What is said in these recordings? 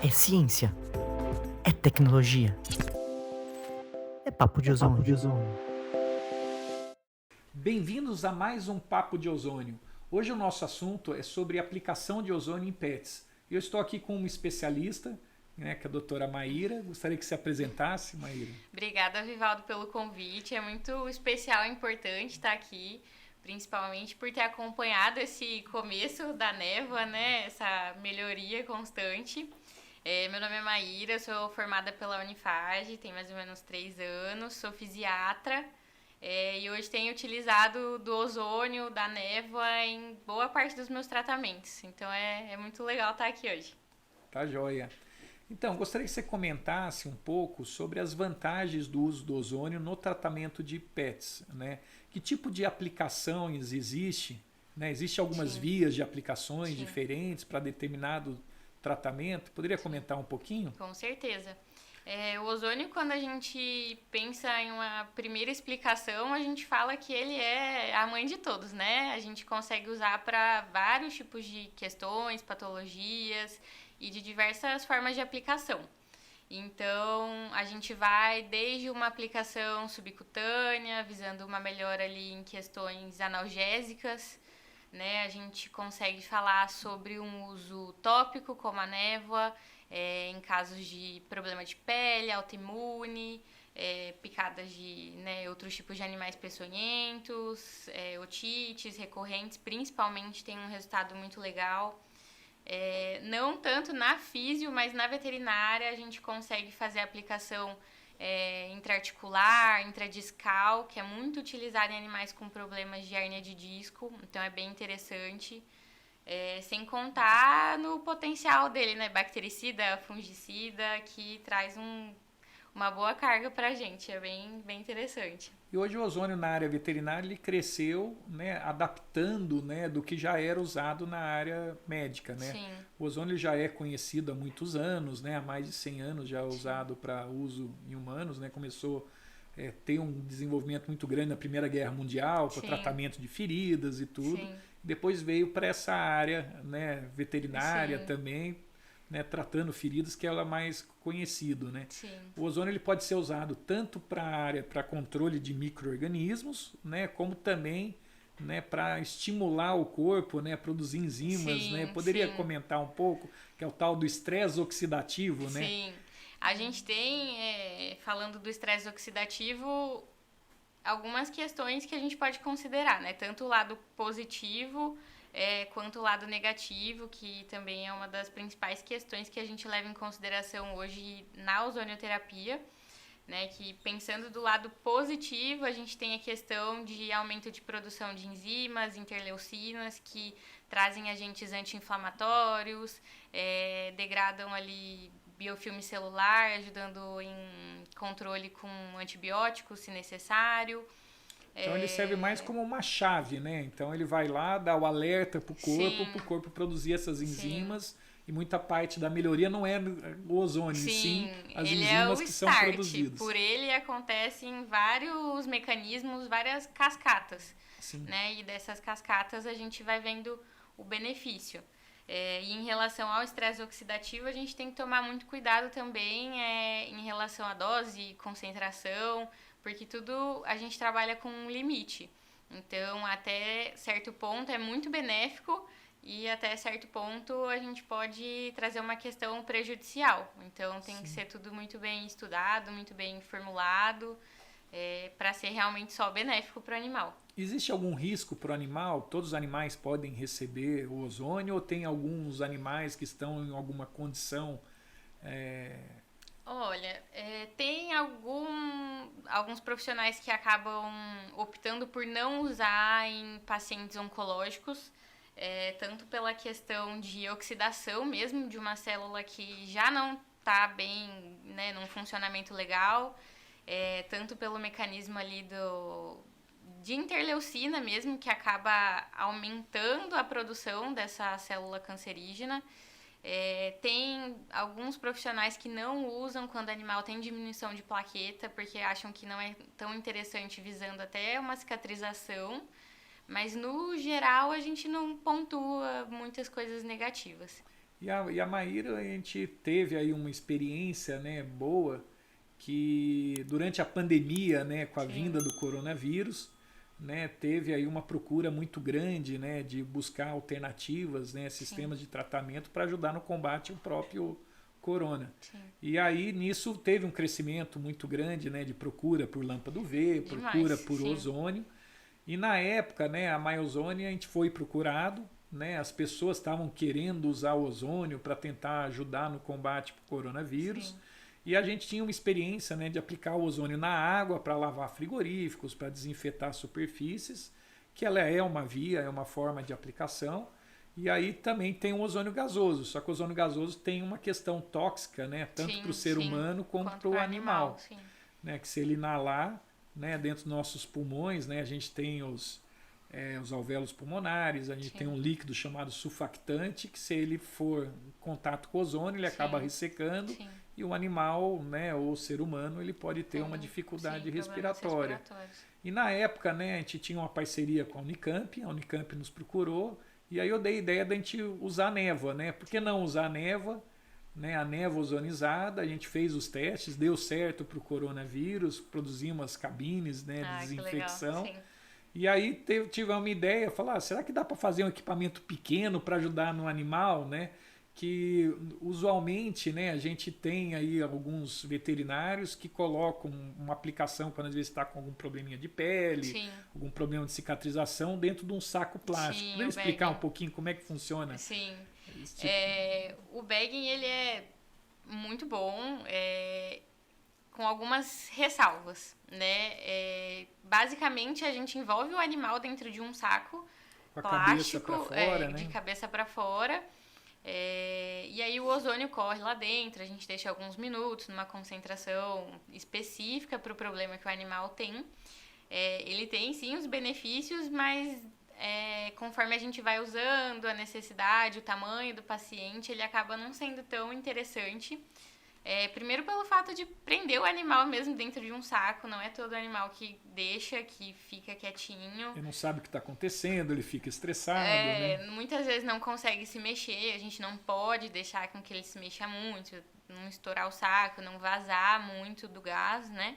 É ciência. É tecnologia. É papo de ozônio. Bem-vindos a mais um Papo de Ozônio. Hoje o nosso assunto é sobre aplicação de ozônio em pets. Eu estou aqui com uma especialista, que é a doutora Maíra. Gostaria que se apresentasse, Maíra. Obrigada, Vivaldo, pelo convite. É muito especial e importante estar aqui, principalmente por ter acompanhado esse começo da névoa, né? Essa melhoria constante. Meu nome é Maíra, eu sou formada pela Unifage, tenho mais ou menos 3 anos, sou fisiatra e hoje tenho utilizado do ozônio, da névoa em boa parte dos meus tratamentos. Então é muito legal estar aqui hoje. Tá joia. Então, gostaria que você comentasse um pouco sobre as vantagens do uso do ozônio no tratamento de pets, né? Que tipo de aplicações existe? Né? Existem algumas Sim. vias de aplicações Sim. diferentes para determinado tratamento? Poderia comentar um pouquinho? Com certeza. O ozônio, quando a gente pensa em uma primeira explicação, a gente fala que ele é a mãe de todos, né? A gente consegue usar para vários tipos de questões, patologias e de diversas formas de aplicação. Então, a gente vai desde uma aplicação subcutânea, visando uma melhora ali em questões analgésicas, né? A gente consegue falar sobre um uso tópico, como a névoa, em casos de problema de pele, autoimune, picadas de outros tipos de animais peçonhentos, otites recorrentes, principalmente tem um resultado muito legal. Não tanto na físio, mas na veterinária a gente consegue fazer a aplicação intraarticular, intradiscal, que é muito utilizada em animais com problemas de hérnia de disco, então é bem interessante. Sem contar no potencial dele, né? Bactericida, fungicida, que traz uma boa carga pra gente, é bem interessante. E hoje o ozônio na área veterinária ele cresceu, né, adaptando, né, do que já era usado na área médica, né? Sim. O ozônio já é conhecido há muitos anos, né, há mais de 100 anos já é usado para uso em humanos, né? Começou a ter um desenvolvimento muito grande na Primeira Guerra Mundial, para tratamento de feridas e tudo. Sim. Depois veio para essa área, né, veterinária Sim. também, né, tratando feridas, que ela é mais conhecido, né? Sim. O ozônio ele pode ser usado tanto para a área para controle de micro-organismos, né, como também, né, para estimular o corpo, né, a produzir enzimas, Sim, né? Poderia sim. comentar um pouco, que é o tal do estresse oxidativo, né? Sim. A gente tem, falando do estresse oxidativo, algumas questões que a gente pode considerar, né? Tanto o lado positivo quanto o lado negativo, que também é uma das principais questões que a gente leva em consideração hoje na ozonioterapia, né? Que pensando do lado positivo, a gente tem a questão de aumento de produção de enzimas, interleucinas, que trazem agentes anti-inflamatórios, degradam ali biofilme celular, ajudando em controle com antibióticos, se necessário. Então ele serve mais como uma chave, né? Então ele vai lá, dá o alerta para o corpo produzir essas enzimas. Sim. E muita parte da melhoria não é o ozônio, sim as ele enzimas é o que são start. produzidas. Por ele acontecem vários mecanismos, várias cascatas. Sim. Né? E dessas cascatas a gente vai vendo o benefício. E em relação ao estresse oxidativo, a gente tem que tomar muito cuidado também em relação à dose, concentração, porque tudo a gente trabalha com um limite. Então, até certo ponto é muito benéfico e até certo ponto a gente pode trazer uma questão prejudicial. Então, tem que ser tudo muito bem estudado, muito bem formulado, para ser realmente só benéfico para o animal. Existe algum risco para o animal? Todos os animais podem receber o ozônio ou tem alguns animais que estão em alguma condição? Olha, tem alguns profissionais que acabam optando por não usar em pacientes oncológicos, tanto pela questão de oxidação mesmo de uma célula que já não está bem, né, num funcionamento legal, tanto pelo mecanismo ali de interleucina mesmo, que acaba aumentando a produção dessa célula cancerígena. Tem alguns profissionais que não usam quando o animal tem diminuição de plaqueta, porque acham que não é tão interessante, visando até uma cicatrização, mas no geral a gente não pontua muitas coisas negativas. E a Maíra, a gente teve aí uma experiência, né, boa, que durante a pandemia, né, com a Sim. vinda do coronavírus, né, teve aí uma procura muito grande, né, de buscar alternativas, né, sistemas de tratamento para ajudar no combate ao próprio corona. Sim. E aí nisso teve um crescimento muito grande, né, de procura por lâmpada UV, procura por sim. ozônio. E na época, né, a MyOzone, a gente foi procurado, né, as pessoas estavam querendo usar o ozônio para tentar ajudar no combate ao coronavírus. Sim. E a gente tinha uma experiência, né, de aplicar o ozônio na água para lavar frigoríficos, para desinfetar superfícies, que ela é uma via, é uma forma de aplicação. E aí também tem o ozônio gasoso, só que o ozônio gasoso tem uma questão tóxica, né, tanto para o ser humano quanto para o animal, sim. né, que se ele inalar, né, dentro dos nossos pulmões, né, a gente tem os alvéolos pulmonares, a gente Sim. tem um líquido chamado surfactante, que se ele for em contato com o ozônio, ele acaba Sim. ressecando, Sim. e o animal, né, ou o ser humano, ele pode ter uma dificuldade respiratória. E na época, né, a gente tinha uma parceria com a Unicamp nos procurou, e aí eu dei a ideia da gente usar a névoa, né? Por que não usar a névoa, né? A névoa ozonizada, a gente fez os testes, deu certo para o coronavírus, produzimos as cabines, né, de desinfecção. E aí tive uma ideia, falar, será que dá para fazer um equipamento pequeno para ajudar no animal, né? Que usualmente, né, a gente tem aí alguns veterinários que colocam uma aplicação quando às vezes está com algum probleminha de pele, Sim. algum problema de cicatrização dentro de um saco plástico. Sim, Poderia explicar um pouquinho como é que funciona? Sim. Esse tipo... O bagging, ele é muito bom, com algumas ressalvas, né? Basicamente, a gente envolve o animal dentro de um saco com a plástico, cabeça para fora, né? de cabeça para fora. E aí o ozônio corre lá dentro, a gente deixa alguns minutos numa concentração específica para o problema que o animal tem. Ele tem sim os benefícios, mas conforme a gente vai usando, a necessidade, o tamanho do paciente, ele acaba não sendo tão interessante. Primeiro pelo fato de prender o animal mesmo dentro de um saco, não é todo animal que deixa, que fica quietinho. Ele não sabe o que está acontecendo, ele fica estressado, né? Muitas vezes não consegue se mexer, a gente não pode deixar com que ele se mexa muito, não estourar o saco, não vazar muito do gás, né?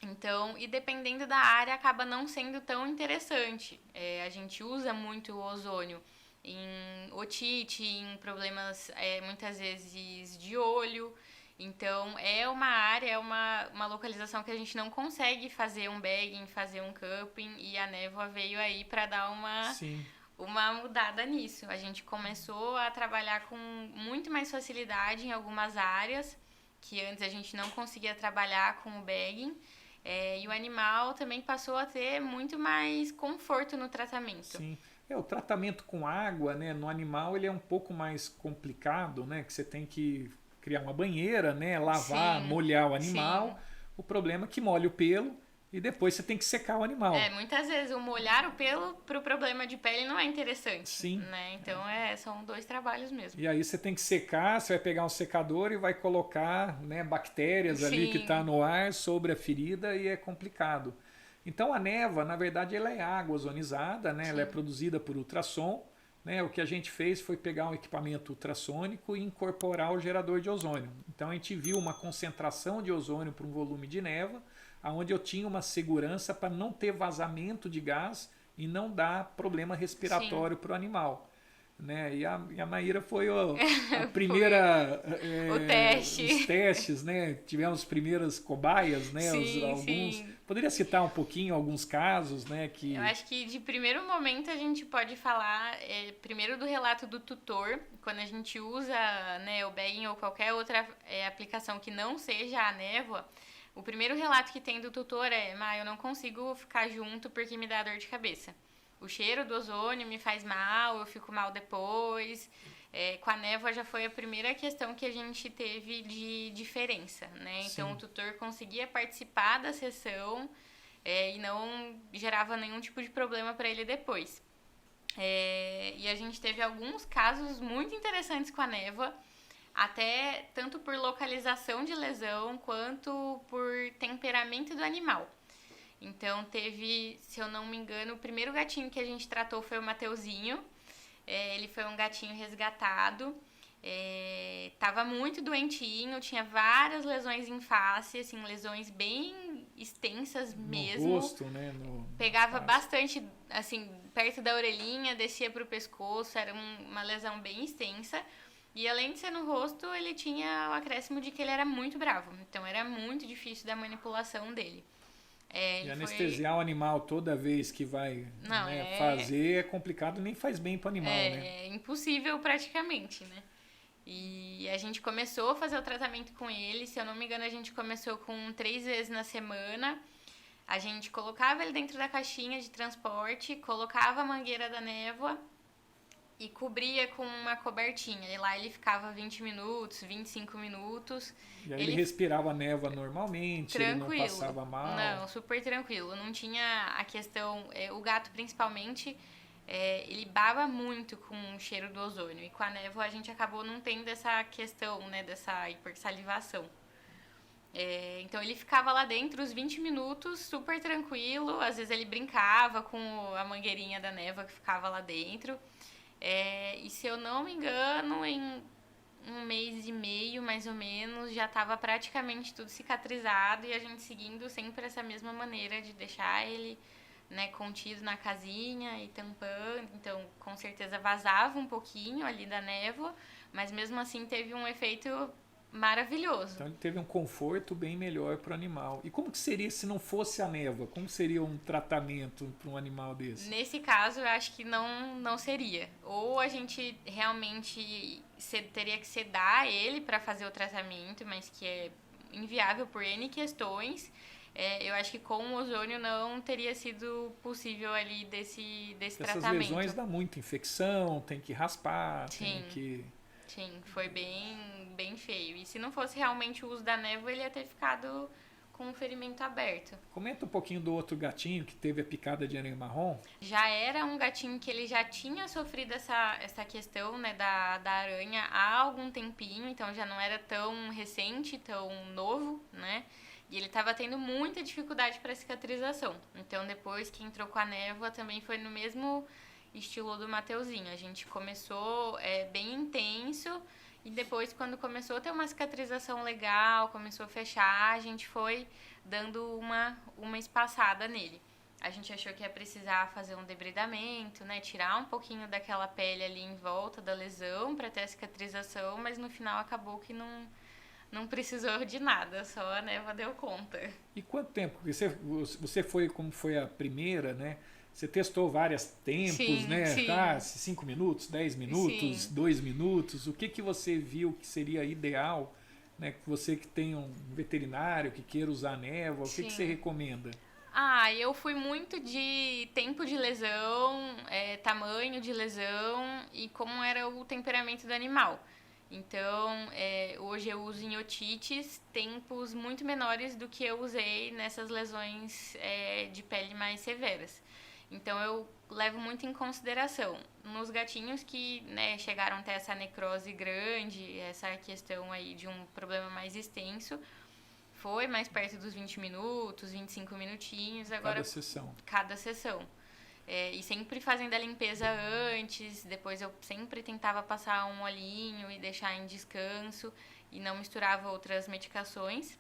Então, e dependendo da área, acaba não sendo tão interessante. A gente usa muito o ozônio em otite, em problemas muitas vezes de olho. Então, é uma área, é uma localização que a gente não consegue fazer um bagging, fazer um cupping, e a névoa veio aí para dar uma mudada nisso. A gente começou a trabalhar com muito mais facilidade em algumas áreas, que antes a gente não conseguia trabalhar com o bagging. E o animal também passou a ter muito mais conforto no tratamento. Sim. O tratamento com água, né, no animal ele é um pouco mais complicado, né, que você tem que criar uma banheira, né, lavar, molhar o animal. Sim. O problema é que molha o pelo e depois você tem que secar o animal. Muitas vezes o molhar o pelo para o problema de pele não é interessante. Sim. Né? Então são dois trabalhos mesmo. E aí você tem que secar, você vai pegar um secador e vai colocar, né, bactérias ali que está no ar sobre a ferida e é complicado. Então a névoa, na verdade, ela é água ozonizada, né? Ela é produzida por ultrassom. Né? O que a gente fez foi pegar um equipamento ultrassônico e incorporar o gerador de ozônio. Então a gente viu uma concentração de ozônio para um volume de névoa, onde eu tinha uma segurança para não ter vazamento de gás e não dar problema respiratório para o animal. Né? E a Maíra foi a primeira... o teste. Os testes, né? Tivemos as primeiras cobaias, né? Alguns... Poderia citar um pouquinho alguns casos, né? Que... Eu acho que de primeiro momento a gente pode falar primeiro do relato do tutor, quando a gente usa, né, o bagging ou qualquer outra aplicação que não seja a névoa. O primeiro relato que tem do tutor eu não consigo ficar junto porque me dá dor de cabeça. O cheiro do ozônio me faz mal, eu fico mal depois. Com a névoa já foi a primeira questão que a gente teve de diferença, né? Então, o tutor conseguia participar da sessão e não gerava nenhum tipo de problema para ele depois. E a gente teve alguns casos muito interessantes com a névoa, até tanto por localização de lesão quanto por temperamento do animal. Então, teve, se eu não me engano, o primeiro gatinho que a gente tratou foi o Mateuzinho. Ele foi um gatinho resgatado. Tava muito doentinho, tinha várias lesões em face, assim, lesões bem extensas mesmo. No rosto, né? Pegava bastante, assim, perto da orelhinha, descia pro pescoço, era uma lesão bem extensa. E além de ser no rosto, ele tinha o acréscimo de que ele era muito bravo. Então era muito difícil da manipulação dele. E anestesiar o animal toda vez que vai fazer é complicado, nem faz bem pro animal, né? É impossível praticamente, né? E a gente começou a fazer o tratamento com ele. Se eu não me engano, a gente começou com 3 vezes na semana. A gente colocava ele dentro da caixinha de transporte, colocava a mangueira da névoa e cobria com uma cobertinha. E lá ele ficava 20 minutos, 25 minutos. E aí ele respirava a névoa normalmente, tranquilo. Ele não passava mal? Não, super tranquilo. Não tinha a questão... o gato, principalmente, ele baba muito com o cheiro do ozônio. E com a névoa a gente acabou não tendo essa questão, né, dessa hipersalivação. Então ele ficava lá dentro os 20 minutos, super tranquilo. Às vezes ele brincava com a mangueirinha da névoa que ficava lá dentro. E se eu não me engano, em 1 mês e meio, mais ou menos, já estava praticamente tudo cicatrizado e a gente seguindo sempre essa mesma maneira de deixar ele, né, contido na casinha e tampando. Então, com certeza vazava um pouquinho ali da névoa, mas mesmo assim teve um efeito maravilhoso. Então ele teve um conforto bem melhor para o animal. E como que seria se não fosse a névoa? Como seria um tratamento para um animal desse? Nesse caso, eu acho que não seria. Ou a gente realmente teria que sedar ele para fazer o tratamento, mas que é inviável por N questões. Eu acho que com o ozônio não teria sido possível ali desse tratamento. Essas lesões dão muita infecção, tem que raspar, tem que... Sim, foi bem feio. E se não fosse realmente o uso da névoa, ele ia ter ficado com o ferimento aberto. Comenta um pouquinho do outro gatinho que teve a picada de aranha marrom. Já era um gatinho que ele já tinha sofrido essa questão, né, da aranha há algum tempinho, então já não era tão recente, tão novo, né? E ele estava tendo muita dificuldade para cicatrização. Então depois que entrou com a névoa também foi no mesmo estilo do Mateuzinho. A gente começou bem intenso e depois, quando começou a ter uma cicatrização legal, começou a fechar, a gente foi dando uma espaçada nele. A gente achou que ia precisar fazer um debridamento, né, tirar um pouquinho daquela pele ali em volta da lesão para ter a cicatrização, mas no final acabou que não precisou de nada, só a névoa deu conta. E quanto tempo? Você foi, como foi a primeira, né? Você testou vários tempos, sim, né? Sim. 5 minutos, 10 minutos, sim. 2 minutos. O que você viu que seria ideal, né? Você que tem um veterinário que queira usar névoa, o que você recomenda? Eu fui muito de tempo de lesão, tamanho de lesão e como era o temperamento do animal. Então, hoje eu uso em otites tempos muito menores do que eu usei nessas lesões de pele mais severas. Então, eu levo muito em consideração. Nos gatinhos que, né, chegaram a ter essa necrose grande, essa questão aí de um problema mais extenso, foi mais perto dos 20 minutos, 25 minutinhos. Agora, cada sessão. E sempre fazendo a limpeza antes, depois eu sempre tentava passar um olhinho e deixar em descanso e não misturava outras medicações.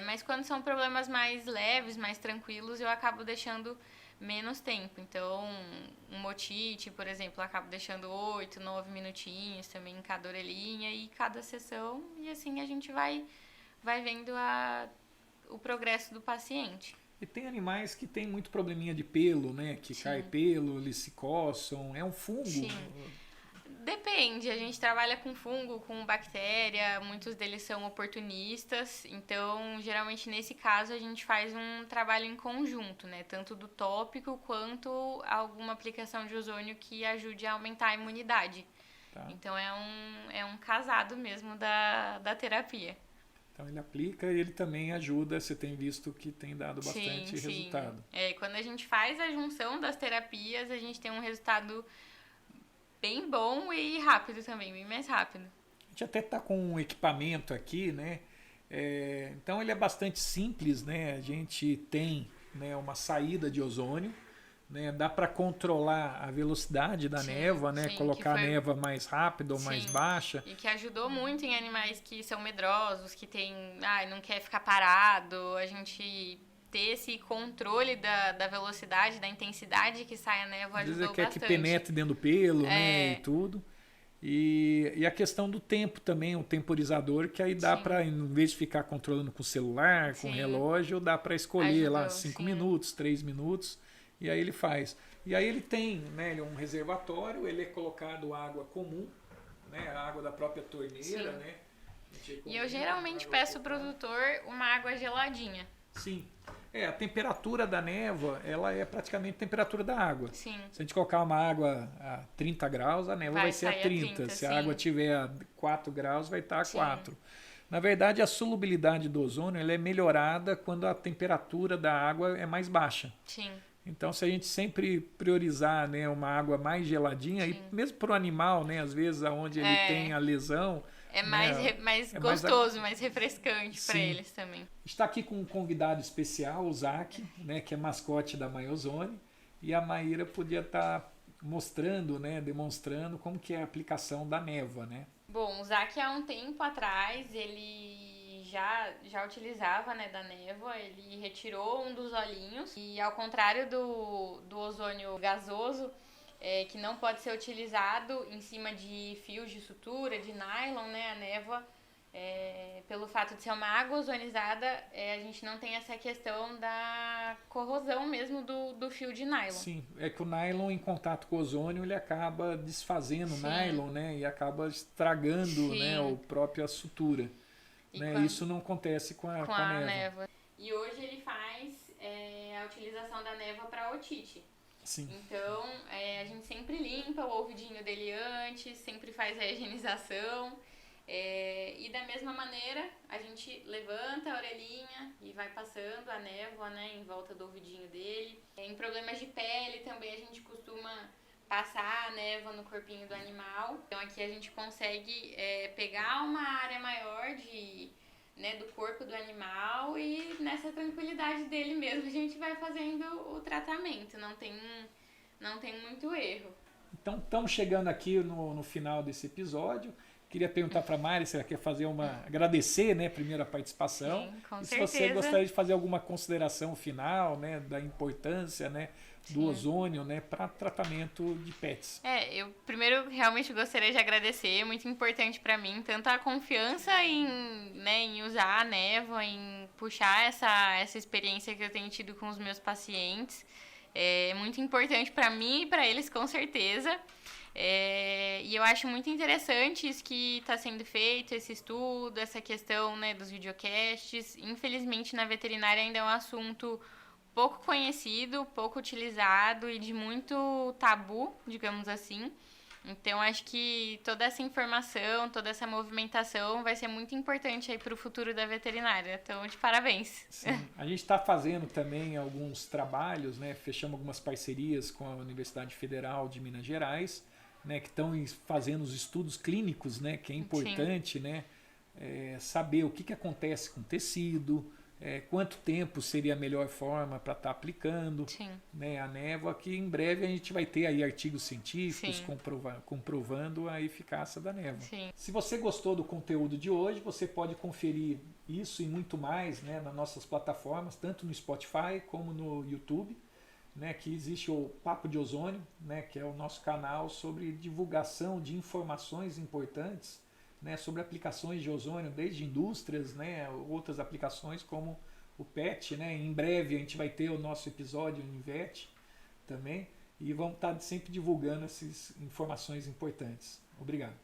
Mas quando são problemas mais leves, mais tranquilos, eu acabo deixando menos tempo. Então, um otite, por exemplo, eu acabo deixando 8, 9 minutinhos também em cada orelhinha e cada sessão. E assim a gente vai vendo o progresso do paciente. E tem animais que tem muito probleminha de pelo, né? Que cai pelo, eles se coçam. É um fungo? Sim. Depende, a gente trabalha com fungo, com bactéria, muitos deles são oportunistas, então geralmente nesse caso a gente faz um trabalho em conjunto, né? Tanto do tópico quanto alguma aplicação de ozônio que ajude a aumentar a imunidade. Tá. Então é um casado mesmo da terapia. Então ele aplica e ele também ajuda, você tem visto que tem dado bastante resultado. Quando a gente faz a junção das terapias, a gente tem um resultado bem bom e rápido também, bem mais rápido. A gente até está com um equipamento aqui, né? Então ele é bastante simples, né? A gente tem, né, uma saída de ozônio, né? Dá para controlar a velocidade da névoa, né? sim, Colocar a que foi- névoa mais rápida ou mais Sim. baixa. E que ajudou muito em animais que são medrosos, que tem, não quer ficar parado, a gente ter esse controle da velocidade, da intensidade que sai a névoa Às vezes ajudou quer que bastante. penetre dentro do pelo, né? É. E tudo. E a questão do tempo também, o temporizador, que aí dá Sim. para, em vez de ficar controlando com o celular, com o Sim. relógio, dá para escolher lá Ajudou, 5 sim. minutos, 3 minutos, e aí ele faz. E aí ele tem, né, ele é um reservatório, ele é colocado água comum, né, a água da própria torneira, Sim. né? E eu geralmente peço pro produtor uma água geladinha. Sim. A temperatura da névoa, ela é praticamente a temperatura da água. Sim. Se a gente colocar uma água a 30 graus, a névoa vai ser a sair 30. Se a sim. água tiver a 4 graus, vai estar a Sim. 4. Na verdade, a solubilidade do ozônio ela é melhorada quando a temperatura da água é mais baixa. Sim. Então, se a gente sempre priorizar, né, uma água mais geladinha, e mesmo para o animal, né, às vezes onde ele tem a lesão, É mais, né, mais é mais gostoso, mais refrescante para Sim. eles também. Está aqui com um convidado especial, o Zac, né, que é mascote da Maiozone, e a Maíra podia estar mostrando, né, demonstrando como que é a aplicação da névoa, né? Bom, o Zac há um tempo atrás, ele já utilizava, né, da névoa, ele retirou um dos olhinhos e ao contrário do ozônio gasoso, que não pode ser utilizado em cima de fios de sutura, de nylon, né, a névoa, pelo fato de ser uma água ozonizada, a gente não tem essa questão da corrosão mesmo do fio de nylon. Sim, é que o nylon em contato com o ozônio ele acaba desfazendo o Sim. nylon, né, e acaba estragando, Sim. né, o próprio sutura. E Né? quando- Isso não acontece com a com a névoa. névoa. E hoje ele faz a utilização da névoa para otite. Sim. Então, a gente sempre limpa o ouvidinho dele antes, sempre faz a higienização. E da mesma maneira, a gente levanta a orelhinha e vai passando a névoa, né, em volta do ouvidinho dele. Em problemas de pele também a gente costuma passar a névoa no corpinho do animal. Então aqui a gente consegue pegar uma área maior do corpo do animal e nessa tranquilidade dele mesmo a gente vai fazendo o tratamento. Não tem muito erro. Então, estamos chegando aqui no final desse episódio. Queria perguntar para a Mari se ela quer fazer agradecer, né, primeiro a participação. Sim, com e se certeza. você gostaria de fazer alguma consideração final, né, da importância, né, do Sim. ozônio, né, para tratamento de pets. Eu primeiro realmente gostaria de agradecer, é muito importante para mim, tanto a confiança em usar a névoa, em puxar essa experiência que eu tenho tido com os meus pacientes. É muito importante para mim e para eles, com certeza. E eu acho muito interessante isso que está sendo feito, esse estudo, essa questão, né, dos videocasts. Infelizmente, na veterinária ainda é um assunto pouco conhecido, pouco utilizado e de muito tabu, digamos assim. Então, acho que toda essa informação, toda essa movimentação vai ser muito importante aí para o futuro da veterinária. Então, de parabéns. Sim. A gente está fazendo também alguns trabalhos, né, fechamos algumas parcerias com a Universidade Federal de Minas Gerais, né, que estão fazendo os estudos clínicos, né, que é importante, né, saber o que acontece com o tecido, quanto tempo seria a melhor forma para estar aplicando, né, a névoa, que em breve a gente vai ter aí artigos científicos comprovando a eficácia da névoa. Sim. Se você gostou do conteúdo de hoje, você pode conferir isso e muito mais, né, nas nossas plataformas, tanto no Spotify como no YouTube, né, que existe o Papo de Ozônio, né, que é o nosso canal sobre divulgação de informações importantes, né, sobre aplicações de ozônio, desde indústrias, né, outras aplicações como o PET. Né, em breve a gente vai ter o nosso episódio em VET também, e vamos estar sempre divulgando essas informações importantes. Obrigado.